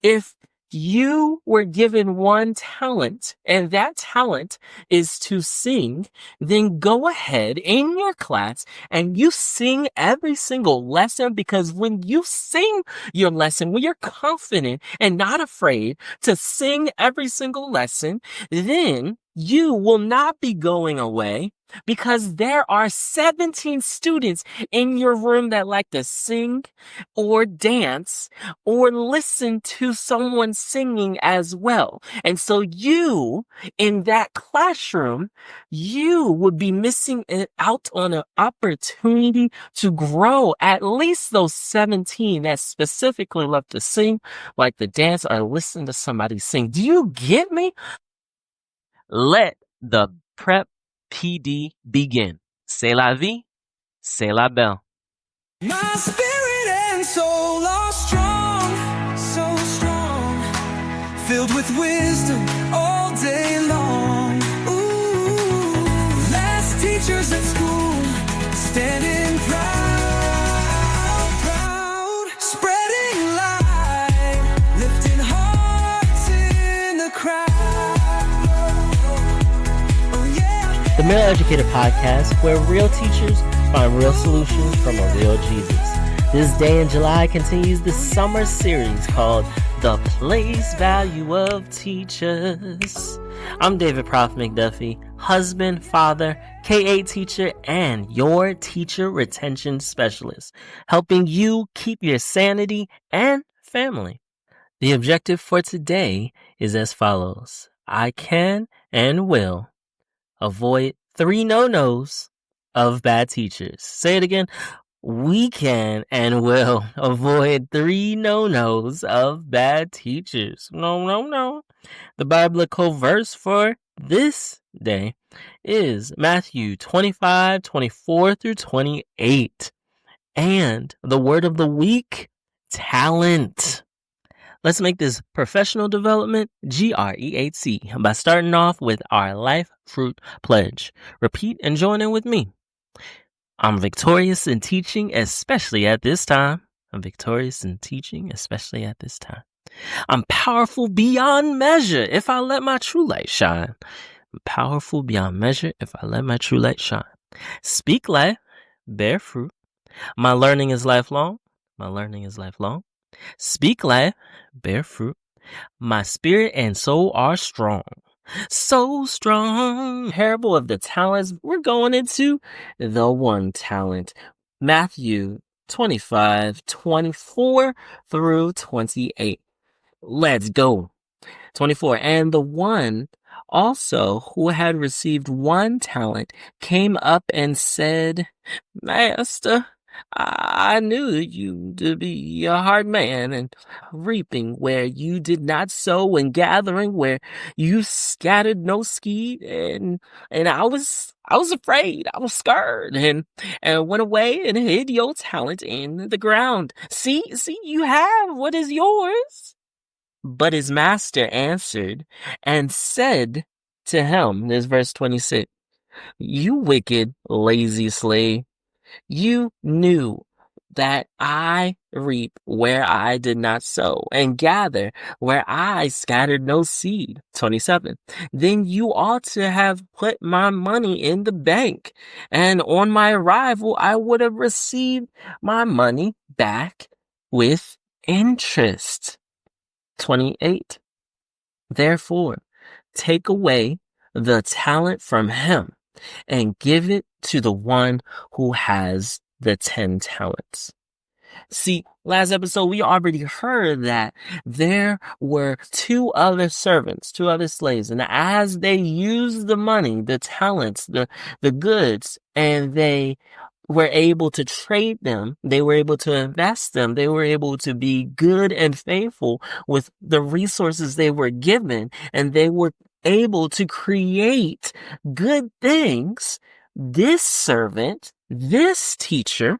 If you were given one talent and that talent is to sing, then go ahead in your class and you sing every single lesson, because when you sing your lesson, when you're confident and not afraid to sing every single lesson, then you will not be going away, because there are 17 students in your room that like to sing or dance or listen to someone singing as well. And so you, in that classroom, you would be missing out on an opportunity to grow at least those 17 that specifically love to sing, like to dance, or listen to somebody sing. Do you get me? Let the prep PD begin. C'est la vie, c'est la belle. My spirit and soul are strong, so strong, filled with wisdom all day long. Ooh, last teachers at school, standing proud, spreading light, lifting hearts in the crowd. Oh yeah. The Male Educator Podcast, where real teachers find real solutions from a real Jesus. This day in July continues the summer series called The Place Value of Teachers. I'm David Prof. McDuffie, husband, father, K-8 teacher, and your teacher retention specialist, helping you keep your sanity and family. The objective for today is as follows. I can and will avoid 3 no-nos of bad teachers. Say it again. We can and will avoid 3 no-nos of bad teachers. No. The biblical verse for this day is Matthew 25:24 through 28. And the word of the week, talent. Let's make this professional development GREAT by starting off with our life fruit pledge. Repeat and join in with me. I'm victorious in teaching, especially at this time. I'm victorious in teaching, especially at this time. I'm powerful beyond measure if I let my true light shine. I'm powerful beyond measure if I let my true light shine. Speak life, bear fruit. My learning is lifelong. My learning is lifelong. Speak life, bear fruit. My spirit and soul are strong. So strong. Parable of the talents. We're going into the one talent. Matthew 25:24 through 28. Let's go. 24. And the one also who had received 1 talent came up and said, Master, I knew you to be a hard man, and reaping where you did not sow, and gathering where you scattered no seed, and I was afraid, I was scared, and went away and hid your talent in the ground. See, you have what is yours. But his master answered and said to him, this is verse 26, you wicked, lazy slave. You knew that I reap where I did not sow, and gather where I scattered no seed. 27. Then you ought to have put my money in the bank, and on my arrival I would have received my money back with interest. 28. Therefore, take away the talent from him and give it to the one who has the 10 talents. See, last episode, we already heard that there were 2 other servants, 2 other slaves, and as they used the money, the talents, the goods, and they were able to trade them, they were able to invest them, they were able to be good and faithful with the resources they were given, and they were able to create good things. This servant, this teacher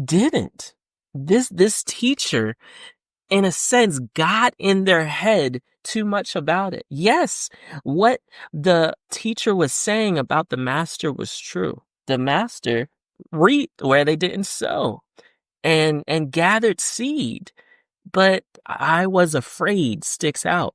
didn't. This teacher, in a sense, got in their head too much about it. Yes, what the teacher was saying about the master was true. The master reaped where they didn't sow and gathered seed but I was afraid sticks out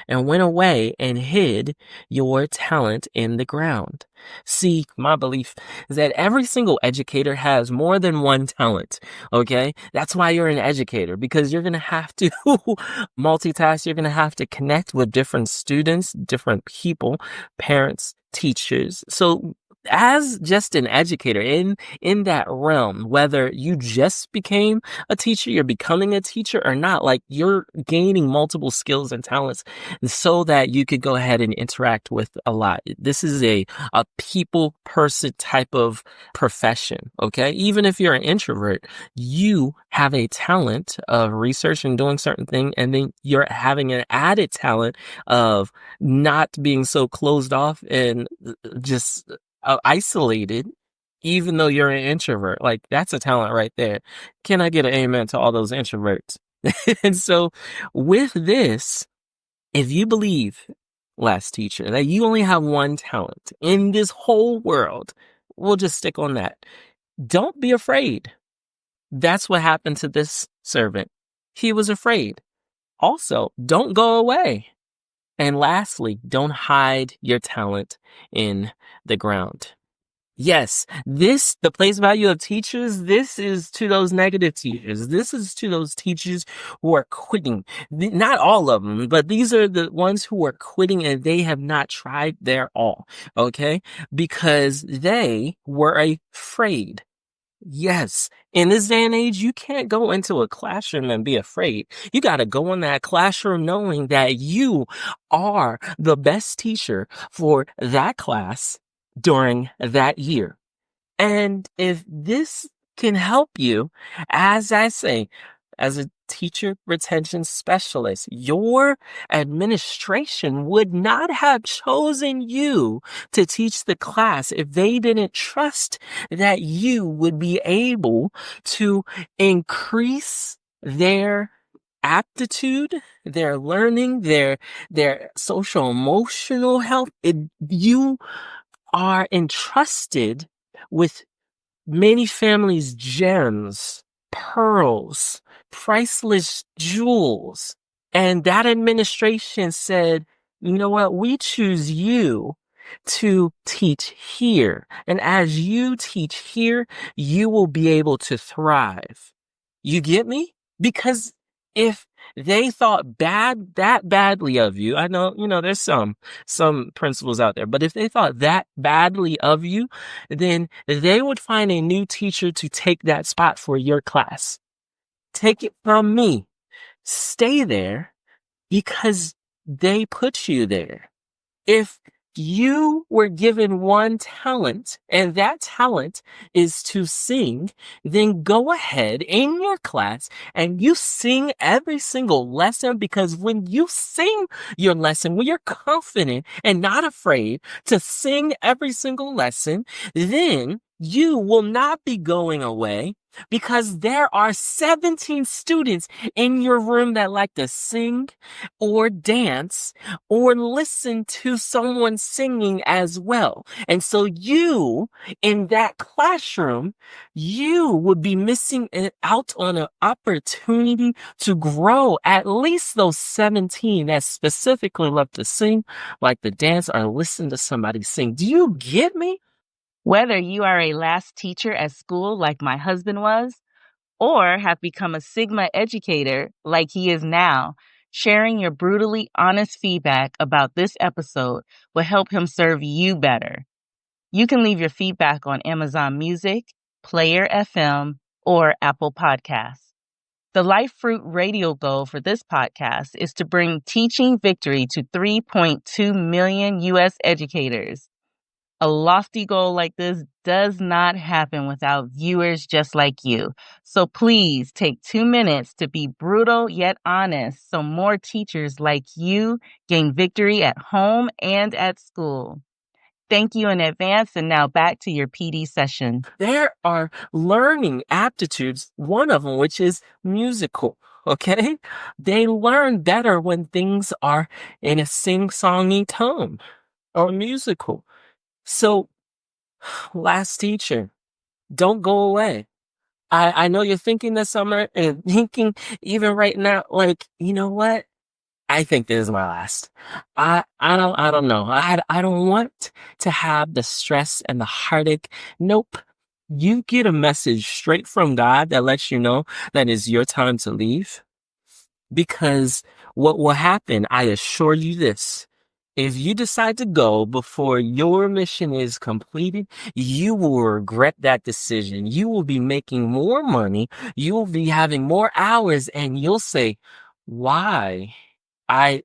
and went away and hid your talent in the ground. See, my belief is that every single educator has more than one talent, okay? That's why you're an educator, because you're going to have to multitask. You're going to have to connect with different students, different people, parents, teachers. So as just an educator in that realm, whether you just became a teacher, you're becoming a teacher or not, like you're gaining multiple skills and talents so that you could go ahead and interact with a lot. This is a people person type of profession. Okay. Even if you're an introvert, you have a talent of research and doing certain things. And then you're having an added talent of not being so closed off and just isolated, even though you're an introvert. Like that's a talent right there. Can I get an amen to all those introverts? And so with this, if you believe, last teacher, that you only have one talent in this whole world, we'll just stick on that. Don't be afraid. That's what happened to this servant. He was afraid. Also, don't go away. And lastly, don't hide your talent in the ground. Yes, the place value of teachers, this is to those negative teachers. This is to those teachers who are quitting. Not all of them, but these are the ones who are quitting and they have not tried their all, okay? Because they were afraid. Yes. In this day and age, you can't go into a classroom and be afraid. You got to go in that classroom knowing that you are the best teacher for that class during that year. And if this can help you, as I say, as a teacher retention specialist, your administration would not have chosen you to teach the class if they didn't trust that you would be able to increase their aptitude, their learning, their social emotional health. You are entrusted with many families' gems, pearls, priceless jewels. And that administration said, you know what? We choose you to teach here. And as you teach here, you will be able to thrive. You get me? Because if they thought that badly of you, I know, there's some principals out there, but if they thought that badly of you, then they would find a new teacher to take that spot for your class. Take it from me. Stay there because they put you there. If you were given one talent and that talent is to sing, then go ahead in your class and you sing every single lesson, because when you sing your lesson, when you're confident and not afraid to sing every single lesson, then you will not be going away, because there are 17 students in your room that like to sing or dance or listen to someone singing as well. And so you, in that classroom, you would be missing out on an opportunity to grow at least those 17 that specifically love to sing, like to dance or listen to somebody sing. Do you get me? Whether you are a last teacher at school like my husband was, or have become a Sigma educator like he is now, sharing your brutally honest feedback about this episode will help him serve you better. You can leave your feedback on Amazon Music, Player FM, or Apple Podcasts. The Life Fruit radio goal for this podcast is to bring teaching victory to 3.2 million U.S. educators. A lofty goal like this does not happen without viewers just like you. So please take 2 minutes to be brutal yet honest so more teachers like you gain victory at home and at school. Thank you in advance, and now back to your PD session. There are learning aptitudes, one of them which is musical, okay? They learn better when things are in a sing-songy tone or musical. So, last teacher, don't go away. I know you're thinking this summer and thinking even right now, like, you know what? I think this is my last. I don't know. I don't want to have the stress and the heartache. Nope. You get a message straight from God that lets you know that it's your time to leave. Because what will happen, I assure you this, if you decide to go before your mission is completed, you will regret that decision. You will be making more money. You will be having more hours and you'll say, why? I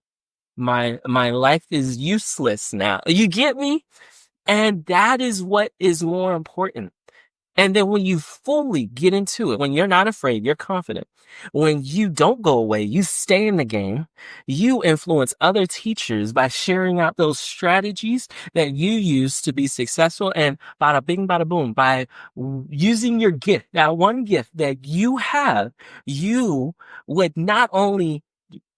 my life is useless now. You get me? And that is what is more important. And then when you fully get into it, when you're not afraid, you're confident. When you don't go away, you stay in the game. You influence other teachers by sharing out those strategies that you use to be successful. And bada bing, bada boom, by using your gift, that one gift that you have, you would not only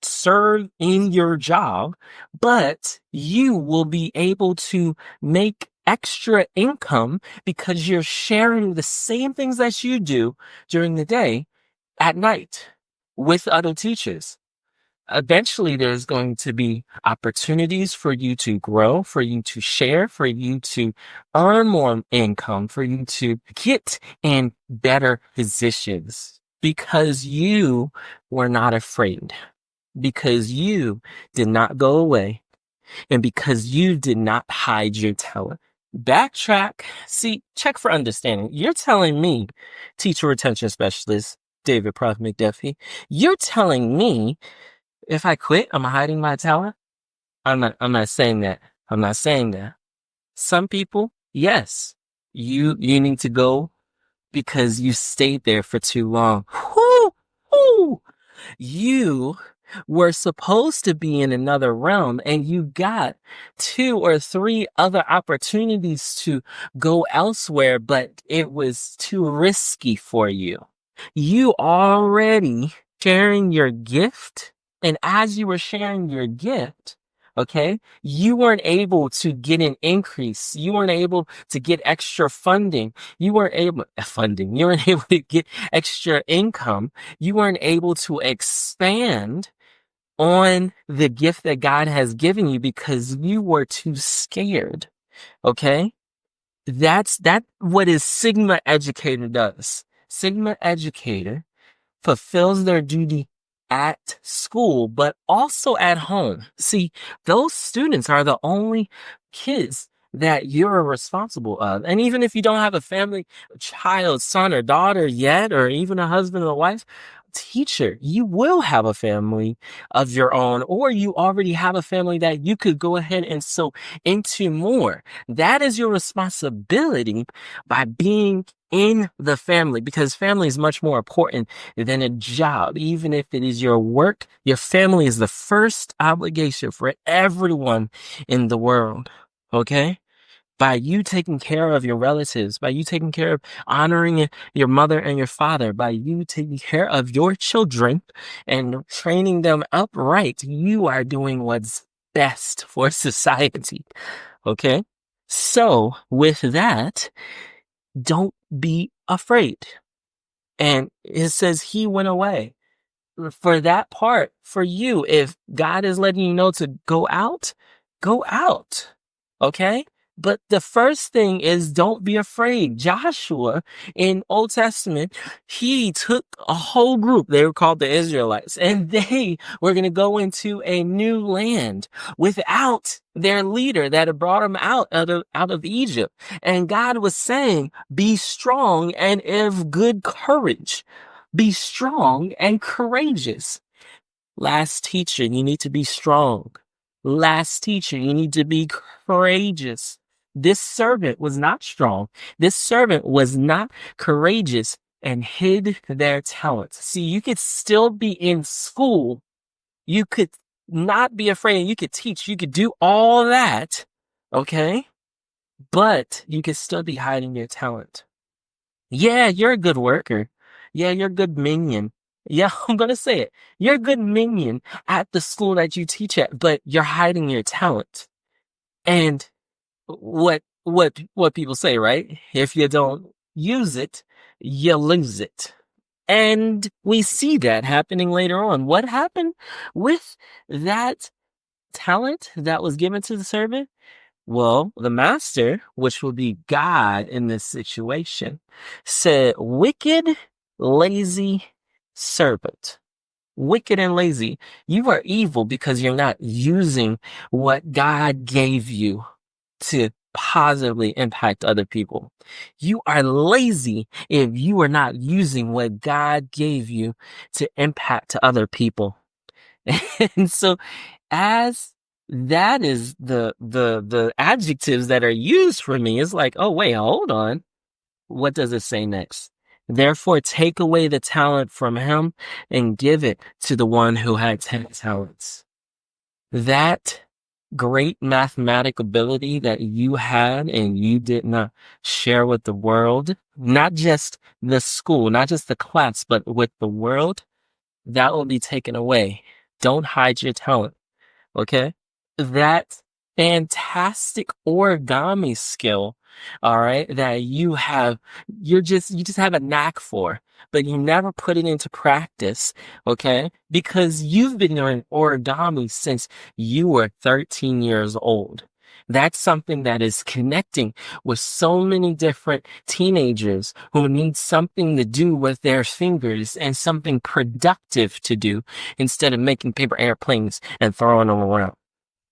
serve in your job, but you will be able to make extra income because you're sharing the same things that you do during the day at night with other teachers. Eventually, there's going to be opportunities for you to grow, for you to share, for you to earn more income, for you to get in better positions because you were not afraid, because you did not go away, and because you did not hide your talent. Backtrack. See, check for understanding. You're telling me, teacher retention specialist, David Prof. McDuffie, you're telling me if I quit, I'm hiding my talent? I'm not saying that. I'm not saying that. Some people, yes, you need to go because you stayed there for too long. Whoo, whoo. You were supposed to be in another realm and you got 2 or 3 other opportunities to go elsewhere, but it was too risky for you. You already sharing your gift, and as you were sharing your gift, okay, you weren't able to get an increase. You weren't able to get extra funding. You weren't able to get extra income. You weren't able to expand on the gift that God has given you because you were too scared. Okay? That's what is Sigma Educator does. Sigma Educator fulfills their duty at school, but also at home. See, those students are the only kids that you're responsible of. And even if you don't have a family, child, son or daughter yet, or even a husband or wife, teacher, you will have a family of your own, or you already have a family that you could go ahead and sow into more. That is your responsibility by being in the family, because family is much more important than a job. Even if it is your work, your family is the first obligation for everyone in the world. Okay? By you taking care of your relatives, by you taking care of honoring your mother and your father, by you taking care of your children and training them upright, you are doing what's best for society. Okay? So with that, don't be afraid. And it says he went away. For that part, for you, if God is letting you know to go out, go out. Okay? But the first thing is don't be afraid. Joshua in Old Testament, he took a whole group. They were called the Israelites, and they were going to go into a new land without their leader that had brought them out of Egypt. And God was saying, be strong and of good courage. Be strong and courageous. Last teacher, you need to be strong. Last teacher, you need to be courageous. This servant was not strong. This servant was not courageous and hid their talents. See, you could still be in school. You could not be afraid. You could teach. You could do all that. Okay? But you could still be hiding your talent. Yeah, you're a good worker. Yeah, you're a good minion. Yeah, I'm going to say it. You're a good minion at the school that you teach at, but you're hiding your talent. And what people say, right? If you don't use it, you lose it. And we see that happening later on. What happened with that talent that was given to the servant? Well, the master, which would be God in this situation, said, wicked, lazy servant. Wicked and lazy. You are evil because you're not using what God gave you to positively impact other people. You are lazy if you are not using what God gave you to impact other people. And so as that is the adjectives that are used for me, it's like, oh wait, hold on. What does it say next? Therefore, take away the talent from him and give it to the one who had 10 talents. That great mathematic ability that you had and you did not share with the world, not just the school, not just the class, but with the world, that will be taken away. Don't hide your talent. Okay? That fantastic origami skill, all right, that you just have a knack for, but you never put it into practice, okay? Because you've been doing origami since you were 13 years old. That's something that is connecting with so many different teenagers who need something to do with their fingers and something productive to do instead of making paper airplanes and throwing them around.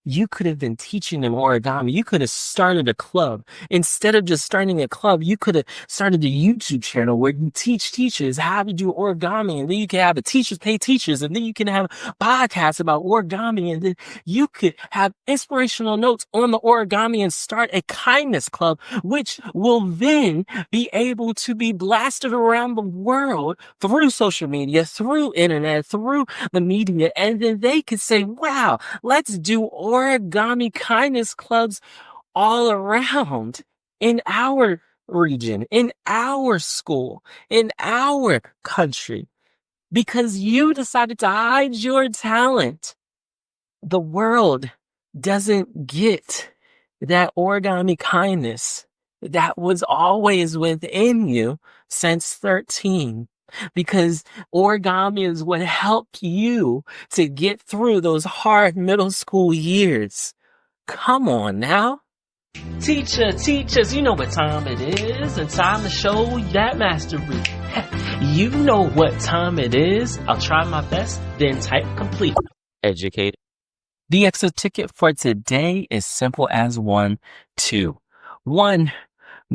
You could have been teaching them origami. You could have started a club. Instead of just starting a club, you could have started a YouTube channel where you teach teachers how to do origami. And then you can have a teachers pay teachers. And then you can have podcasts about origami. And then you could have inspirational notes on the origami and start a kindness club, which will then be able to be blasted around the world through social media, through internet, through the media. And then they could say, wow, let's do origami kindness clubs all around in our region, in our school, in our country, because you decided to hide your talent. The world doesn't get that origami kindness that was always within you since 13. Because origami is what helped you to get through those hard middle school years. Come on now. Teachers, you know what time it is, and time to show that mastery. You know what time it is. I'll try my best, then type complete. Educated. The extra ticket for today is simple as 1, 2. 1,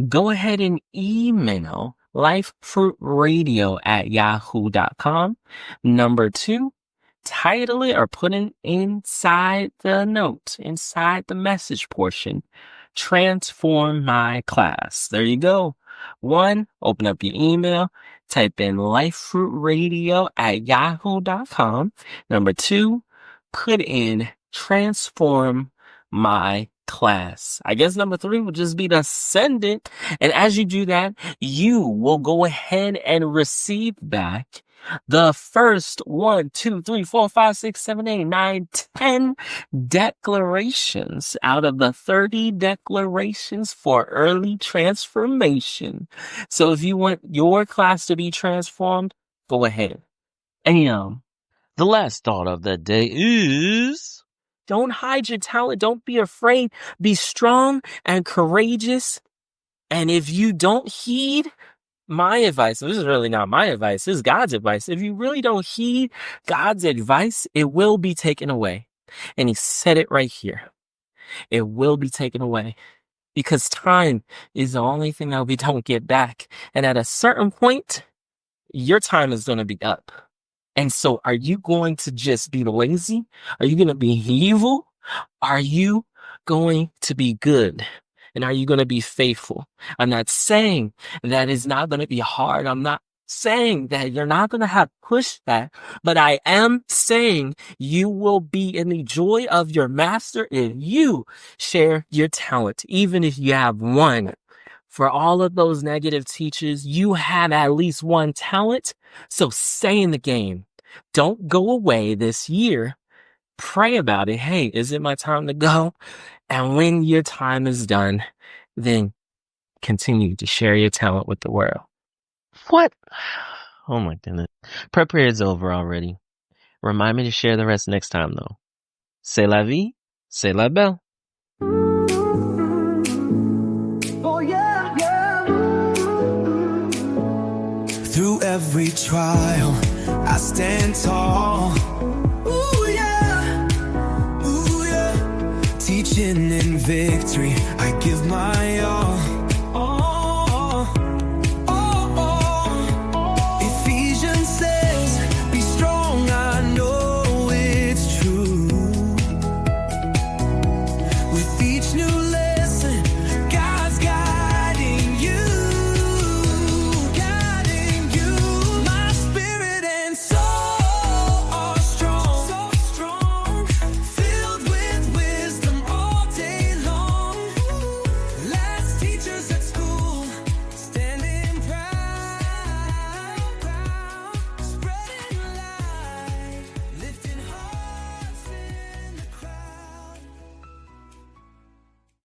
go ahead and email lifefruitradio@yahoo.com. Number 2, title it or put it inside the note, inside the message portion. Transform my class. There you go. 1, open up your email, type in lifefruitradio@yahoo.com. Number 2, put in transform my class. I guess number 3 would just be to send it. And as you do that, you will go ahead and receive back the first 1, 2, 3, 4, 5, 6, 7, 8, 9, 10 declarations out of the 30 declarations for early transformation. So if you want your class to be transformed, go ahead. And the last thought of the day is, don't hide your talent. Don't be afraid. Be strong and courageous. And if you don't heed my advice, this is really not my advice, this is God's advice. If you really don't heed God's advice, it will be taken away. And he said it right here. It will be taken away. Because time is the only thing that we don't get back. And at a certain point, your time is going to be up. And so are you going to just be lazy? Are you going to be evil? Are you going to be good? And are you going to be faithful? I'm not saying that it's not going to be hard. I'm not saying that you're not going to have pushback, but I am saying you will be in the joy of your master if you share your talent, even if you have one. For all of those negative teachers, you have at least one talent, so stay in the game. Don't go away this year. Pray about it. Hey, is it my time to go? And when your time is done, then continue to share your talent with the world. What? Oh my goodness. Prep period's over already. Remind me to share the rest next time, though. C'est la vie, c'est la belle. Oh yeah, yeah. Through every trial, I stand tall. Ooh yeah, ooh yeah. Teaching in victory, I give my all.